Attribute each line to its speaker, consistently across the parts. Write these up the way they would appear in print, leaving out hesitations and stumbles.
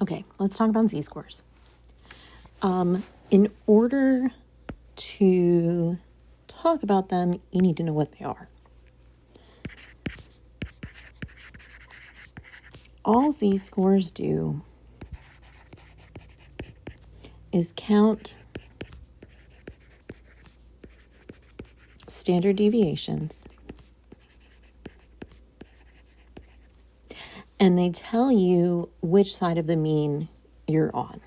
Speaker 1: Okay, let's talk about Z-scores. In order to talk about them, you need to know what they are. All Z-scores do is count standard deviations, and they tell you which side of the mean you're on.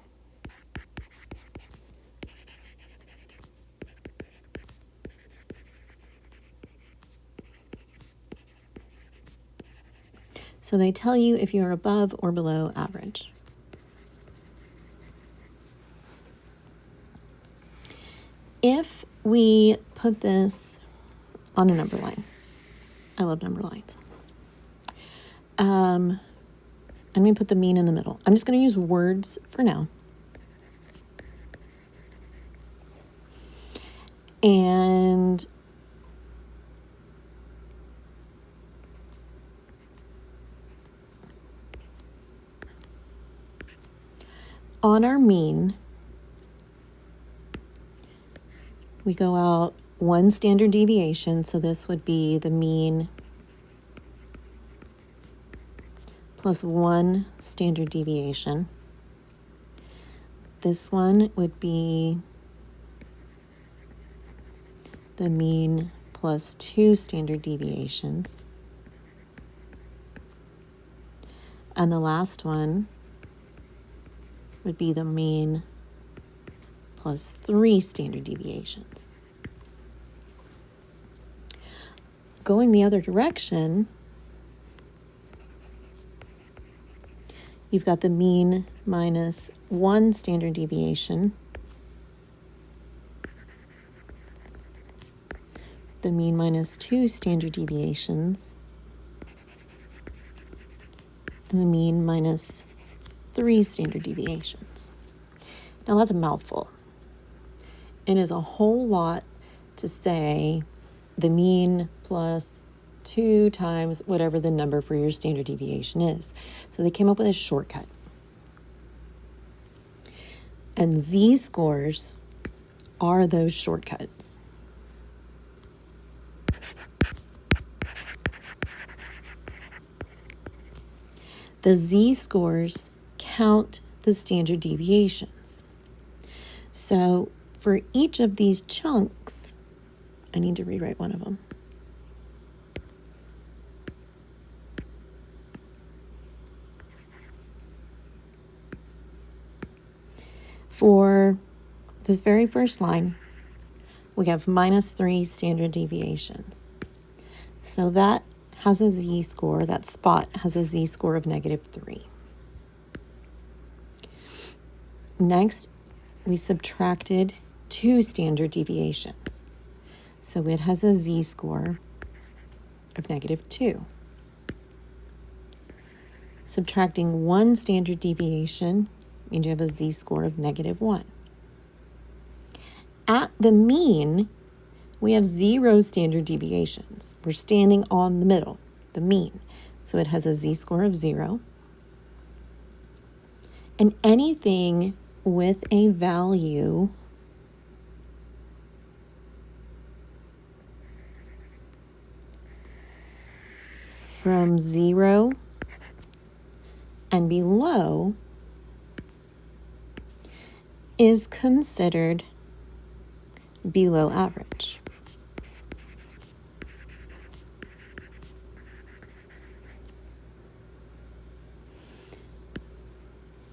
Speaker 1: So they tell you if you're above or below average. If we put this on a number line, I love number lines. And we put the mean in the middle. I'm just going to use words for now. And on our mean, we go out one standard deviation. So this would be the mean plus one standard deviation. This one would be the mean plus two standard deviations. And the last one would be the mean plus three standard deviations. Going the other direction, you've got the mean minus one standard deviation, the mean minus two standard deviations, and the mean minus three standard deviations. Now that's a mouthful. It is a whole lot to say the mean plus 2 times whatever the number for your standard deviation is. So they came up with a shortcut. And Z-scores are those shortcuts. The Z-scores count the standard deviations. So for each of these chunks, I need to rewrite one of them. For this very first line, we have minus 3 standard deviations. So that has a Z-score, that spot has a Z-score of -3. Next, we subtracted 2 standard deviations. So it has a Z-score of -2. Subtracting 1 standard deviation means you have a Z-score of -1. At the mean, we have 0 standard deviations. We're standing on the middle, the mean. So it has a Z-score of 0. And anything with a value from 0 and below is considered below average.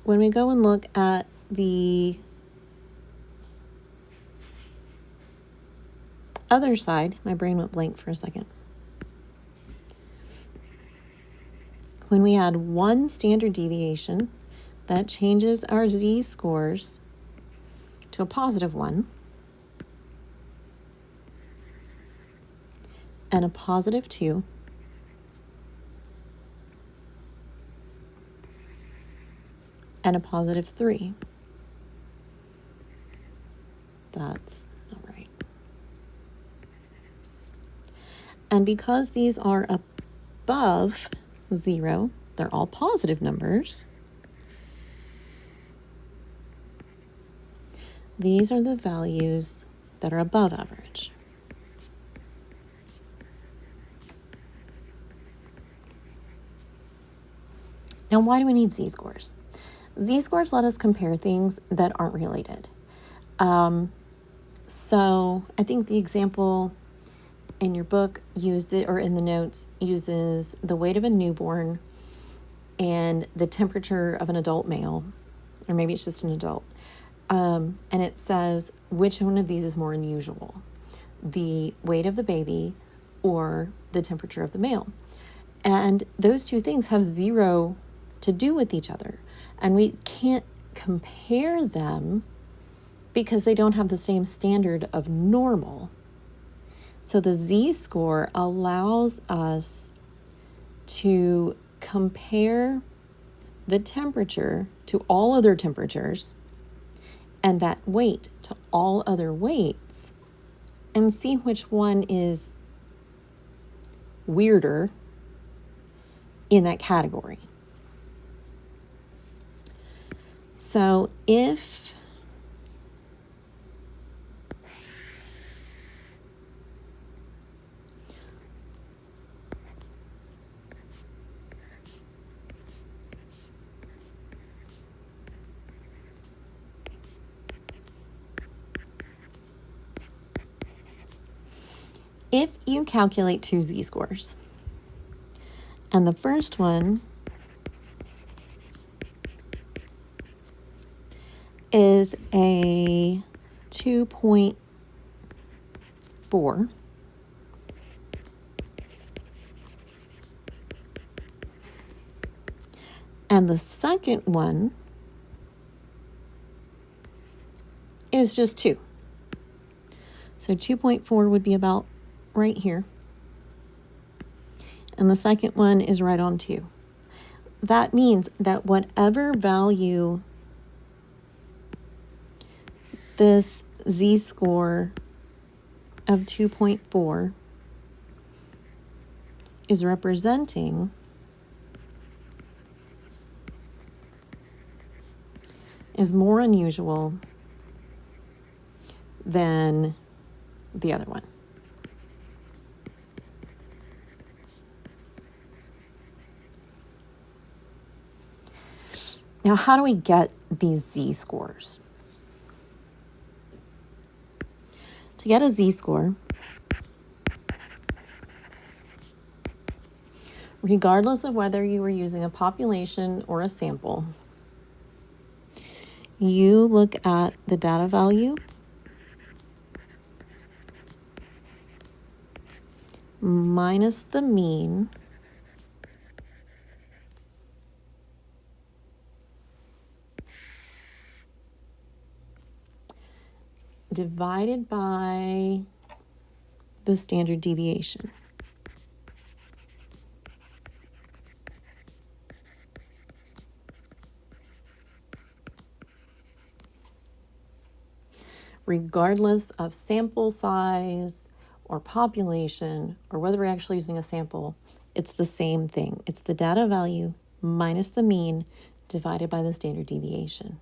Speaker 1: When we go and look at the other side, my brain went blank for a second. When we add 1 standard deviation, that changes our Z-scores to a +1 and a +2 and a +3. That's not right. And because these are above 0, they're all positive numbers, These are the values that are above average. Now, why do we need Z-scores? Z-scores let us compare things that aren't related. So I think the example in your book or in the notes uses the weight of a newborn and the temperature of an adult male, or maybe it's just an adult. And it says which one of these is more unusual, the weight of the baby or the temperature of the male. And those two things have zero to do with each other. And we can't compare them because they don't have the same standard of normal. So the Z-score allows us to compare the temperature to all other temperatures and that weight to all other weights and see which one is weirder in that category. So if you calculate two Z-scores, and the first one is a 2.4, and the second one is just 2. So 2.4 would be about right here. And the second one is right on 2. That means that whatever value this Z-score of 2.4 is representing is more unusual than the other one. Now, how do we get these Z-scores? To get a Z-score, regardless of whether you were using a population or a sample, you look at the data value minus the mean divided by the standard deviation. Regardless of sample size or population or whether we're actually using a sample, it's the same thing. It's the data value minus the mean divided by the standard deviation.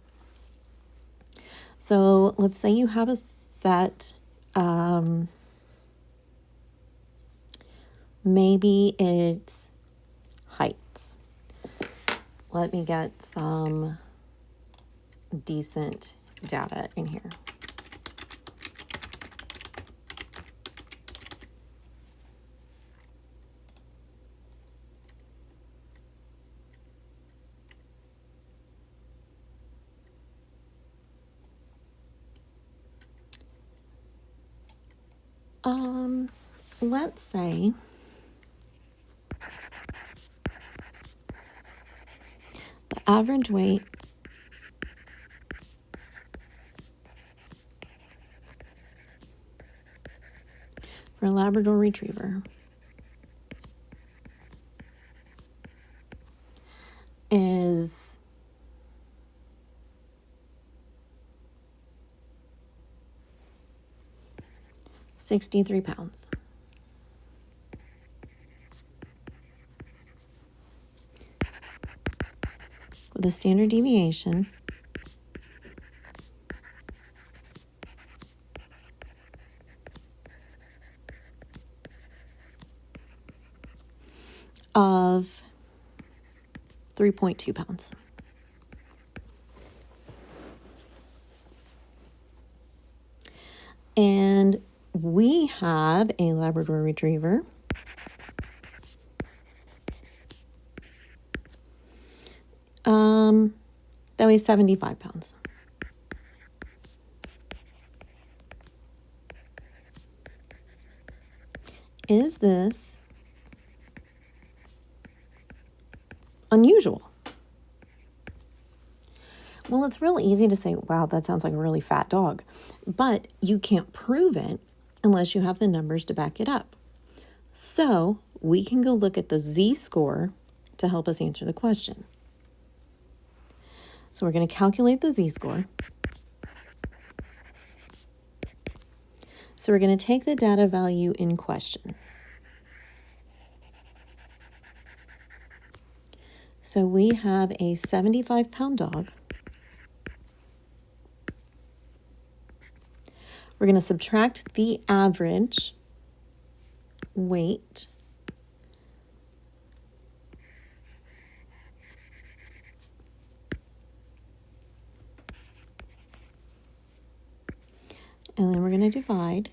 Speaker 1: So let's say you have a set, maybe it's heights. Let me get some decent data in here. Let's say the average weight for a Labrador Retriever is 63 pounds. With a standard deviation 3.2 pounds. And we have a Labrador Retriever that weighs 75 pounds. Is this unusual? Well, it's real easy to say, wow, that sounds like a really fat dog. But you can't prove it unless you have the numbers to back it up. So we can go look at the Z-score to help us answer the question. So we're going to calculate the Z-score. So we're going to take the data value in question. So we have a 75-pound dog. We're going to subtract the average weight and then we're going to divide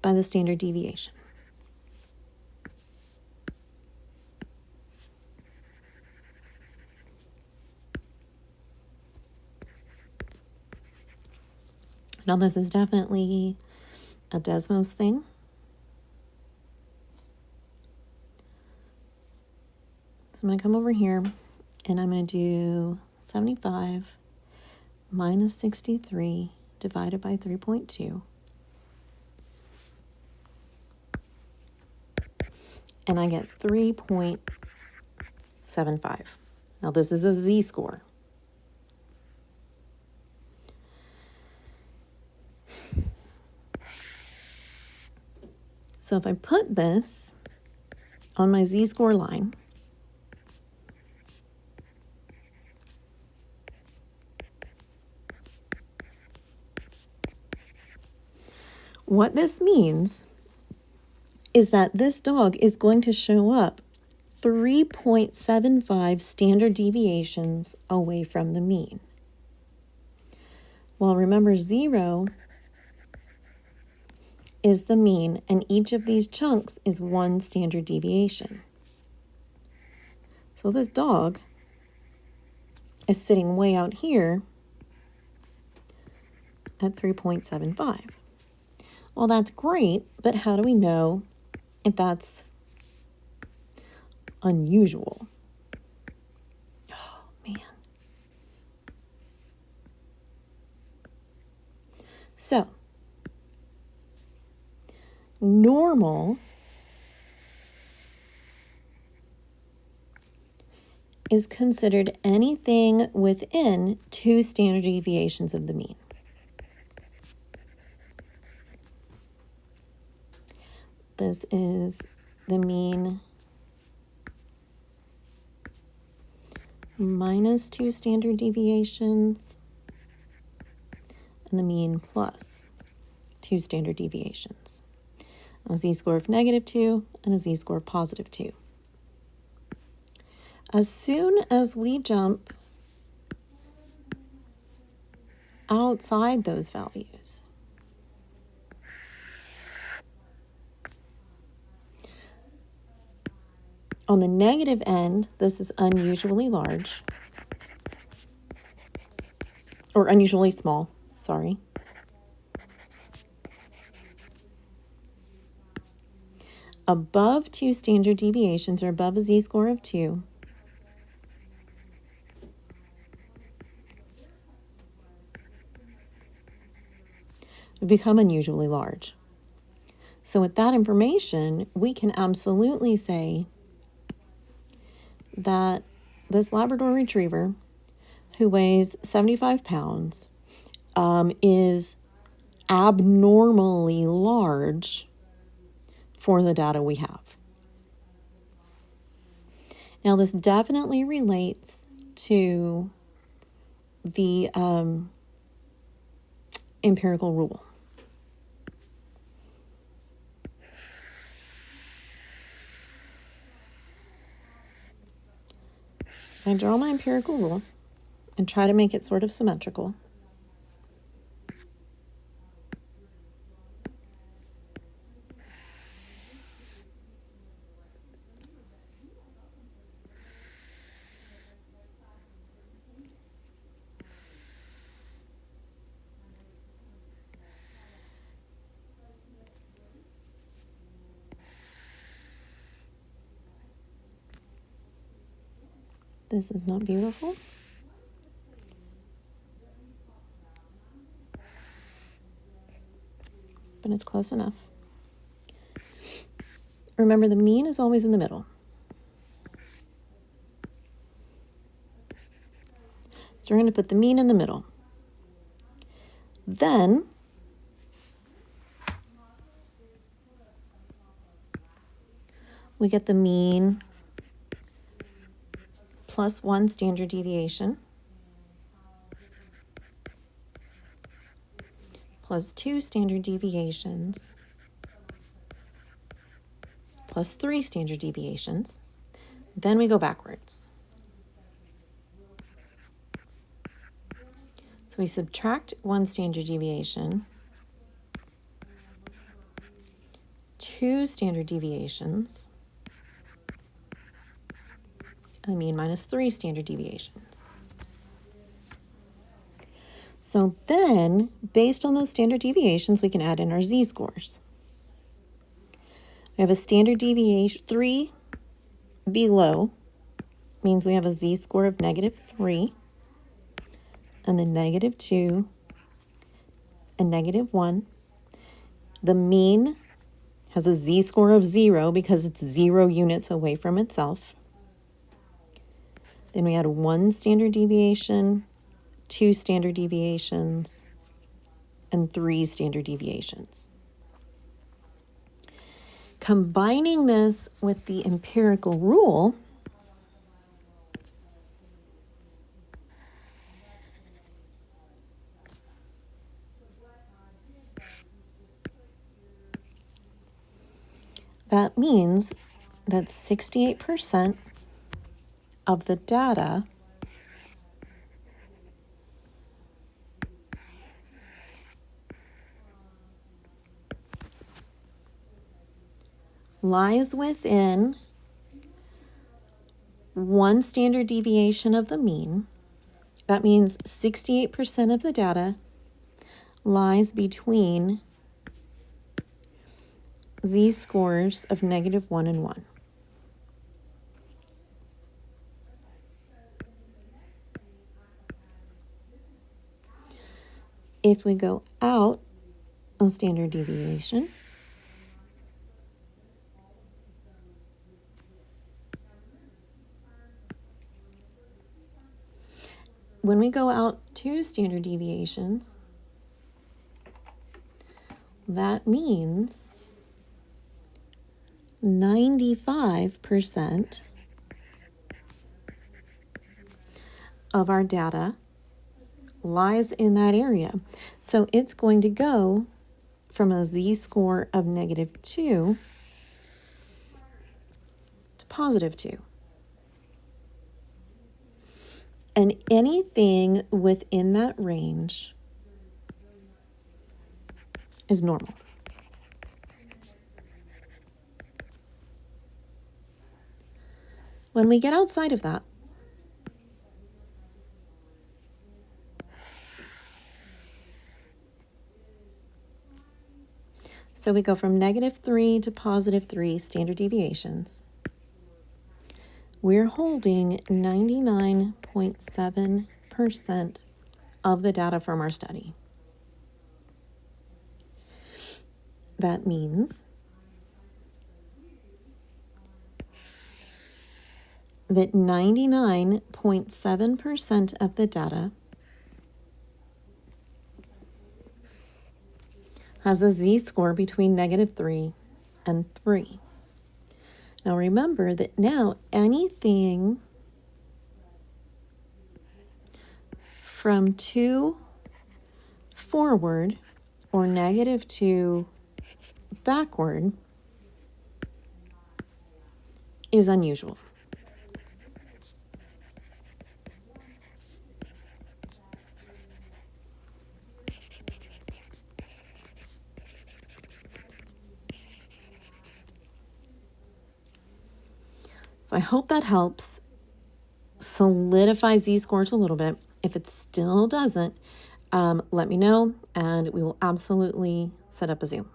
Speaker 1: by the standard deviation. Now this is definitely a Desmos thing. So I'm going to come over here and I'm going to do 75 minus 63 divided by 3.2. And I get 3.75. Now this is a Z-score. So if I put this on my Z-score line, what this means is that this dog is going to show up 3.75 standard deviations away from the mean. Well, remember 0 is the mean, and each of these chunks is 1 standard deviation. So this dog is sitting way out here at 3.75. Well, that's great, but how do we know if that's unusual? Oh, man. So, normal is considered anything within 2 standard deviations of the mean. This is the mean minus 2 standard deviations and the mean plus 2 standard deviations. A Z-score of -2 and a Z-score of +2. As soon as we jump outside those values, on the negative end, this is unusually large, or unusually small, sorry. Above 2 standard deviations, or above a Z-score of 2, would become unusually large. So with that information, we can absolutely say that this Labrador Retriever, who weighs 75 pounds, is abnormally large for the data we have. Now, this definitely relates to the empirical rule. I draw my empirical rule and try to make it sort of symmetrical. This is not beautiful. But it's close enough. Remember, the mean is always in the middle. So we're going to put the mean in the middle. Then we get the mean plus 1 standard deviation plus 2 standard deviations plus 3 standard deviations. Then we go backwards. So we subtract 1 standard deviation, 2 standard deviations, and the mean minus 3 standard deviations. So then, based on those standard deviations, we can add in our z-scores. We have a standard deviation, 3 below means we have a z-score of -3, and then -2 and -1. The mean has a z-score of 0 because it's 0 units away from itself. Then we add 1 standard deviation, 2 standard deviations, and 3 standard deviations. Combining this with the empirical rule, that means that 68% of the data lies within 1 standard deviation of the mean. That means 68% of the data lies between z-scores of -1 and 1. If we go out a standard deviation, when we go out 2 standard deviations, that means 95% of our data lies in that area. So it's going to go from a z-score of -2 to +2. And anything within that range is normal. When we get outside of that, so we go from -3 to +3 standard deviations. We're holding 99.7% of the data from our study. That means that 99.7% of the data has a z-score between -3 and 3. Now remember that now anything from 2 forward or -2 backward is unusual. So I hope that helps solidify Z-scores a little bit. If it still doesn't, let me know and we will absolutely set up a Zoom.